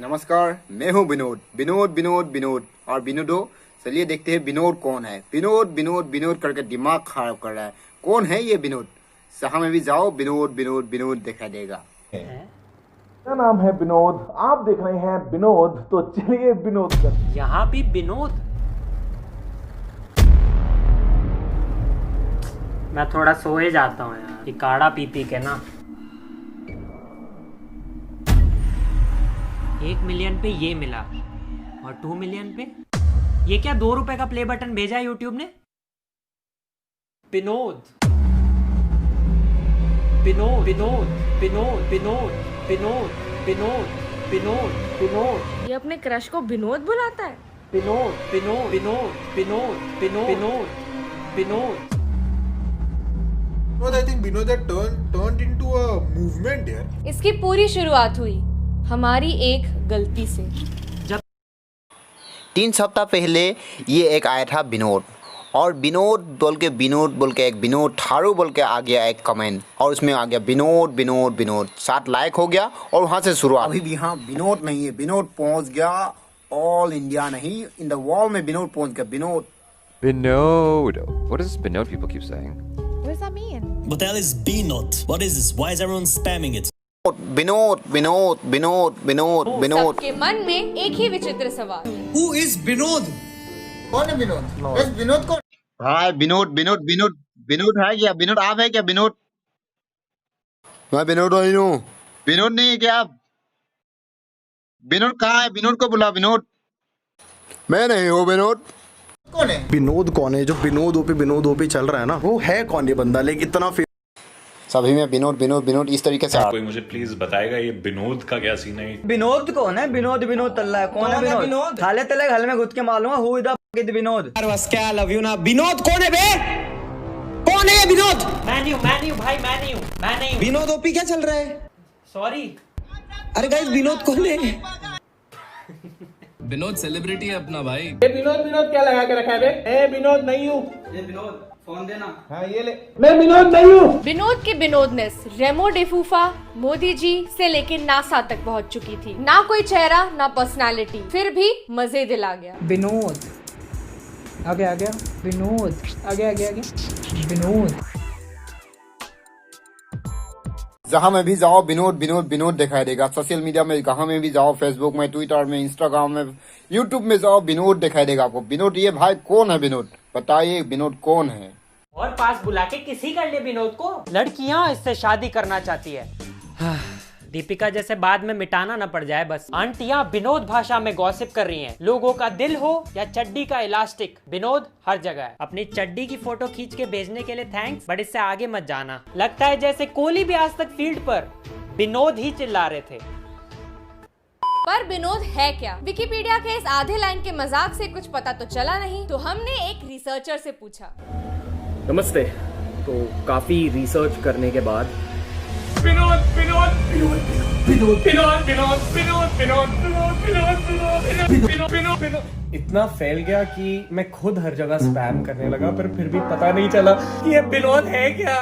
नमस्कार, मैं हूँ विनोद विनोद विनोद विनोद और विनोदो। चलिए देखते हैं विनोद कौन है। विनोद विनोद विनोद करके दिमाग खराब कर रहा है। कौन है ये विनोद? सहा में भी जाओ, विनोद विनोद विनोद दिखाई देगा। मेरा नाम है विनोद, आप देख रहे हैं विनोद, तो चलिए विनोद कर। यहाँ भी विनोद। मैं थोड़ा सोए जाता हूँ यार, ये काढ़ा पी पी के ना। 1 मिलियन पे ये मिला और 2 मिलियन पे ये क्या 2 रुपए का प्ले बटन भेजा है यूट्यूब ने। विनोद विनोद विनोद विनोद विनोद विनोद विनोद विनोद विनोद। ये अपने क्रश को विनोद बुलाता है। Vinod Vinod Vinod Vinod Vinod Vinod Vinod. I think Vinod had turned into a movement here. इसकी पूरी शुरुआत हुई हमारी एक गलती से। 3 सप्ताह पहले ये एक आया था विनोद, और विनोद बोल के एक विनोद ठारू बोल के आ गया एक कमेंट, और उसमें आ गया विनोद विनोद विनोद, 7 लाइक हो गया और वहाँ से शुरुआत। अभी भी यहाँ विनोद नहीं है, विनोद पहुँच गया ऑल इंडिया नहीं, इन द वर्ल्ड में विनोद पहुँच गया। Vinod What does Binod people keep saying? What does that mean? What the hell is B-Not? What is this? Why is everyone spamming it? Vinod Vinod Vinod Vinod Vinod. सबके मन में एक ही विचित्र सवाल। Who is Binod? कौन है विनोद? बस विनोद कौन? हाँ, विनोद विनोद विनोद विनोद है क्या? विनोद आप है क्या? विनोद मैं विनोद नहीं हूँ। विनोद नहीं है क्या आप? विनोद कहाँ है? विनोद को बुला। विनोद मैं नहीं हूँ। विनोद कौन है? विनोद कौन है? जो विनोद ओपी चल रहा है ना, वो है कौन ये बंदा? लेकिन इतना सभी में विनोद विनोद विनोद इस तरीके से। कोई मुझे प्लीज बताएगा ये विनोद का क्या सीन है? विनोद कौन है? विनोद विनोद तल्ला है। कौन है विनोद? थाले तले घर में घुस के मालूम है हु इज द विनोद। बस क्या लव यू ना। विनोद कौन है बे? कौन है ये विनोद? मैं नहीं हूँ भाई, मैं नहीं हूँ। विनोद ओपी क्या चल रहा है? सॉरी। अरे गाइस, विनोद कौन है? विनोद सेलिब्रिटी है अपना भाई। ये विनोद क्या लगा के रखा है बे? ए विनोद नहीं हूँ। ये विनोद फोन देना। हाँ ये ले। मैं विनोद नहीं हूँ। विनोद की विनोदनेस रेमो डिफूफा, मोदी जी से लेकर नासा तक पहुंच चुकी थी। ना कोई चेहरा ना पर्सनालिटी, फिर भी मजे दिला गया। विनोद आ गया विनोद आ गया विनोद। जहाँ में भी जाओ विनोद विनोद विनोद दिखाई देगा। सोशल मीडिया में कहाँ में भी जाओ, फेसबुक में, ट्विटर में, इंस्टाग्राम में, यूट्यूब में जाओ, विनोद दिखाई देगा आपको। विनोद ये भाई कौन है? विनोद बताइए, विनोद कौन है? और पास बुला के किसी कर ले विनोद को। लड़कियां इससे शादी करना चाहती है। दीपिका जैसे बाद में मिटाना ना पड़ जाए बस। आंटियां विनोद भाषा में गॉसिप कर रही हैं। लोगों का दिल हो या चड्डी का इलास्टिक, विनोद हर जगह है। अपनी चड्डी की फोटो खींच के भेजने के लिए थैंक्स, बट इससे आगे मत जाना। लगता है जैसे कोहली भी आज तक फील्ड पर विनोद ही चिल्ला रहे थे। पर विनोद है क्या? विकिपीडिया के इस आधे लाइन के मजाक से कुछ पता तो चला नहीं, तो हमने एक रिसर्चर से पूछा। नमस्ते। तो काफी रिसर्च करने के बाद विनोद विनोद विनोद विनोद विनोद विनोद विनोद विनोद विनोद विनोद विनोद इतना फैल गया कि मैं खुद हर जगह स्पैम करने लगा, पर फिर भी पता नहीं चला कि ये विनोद है क्या।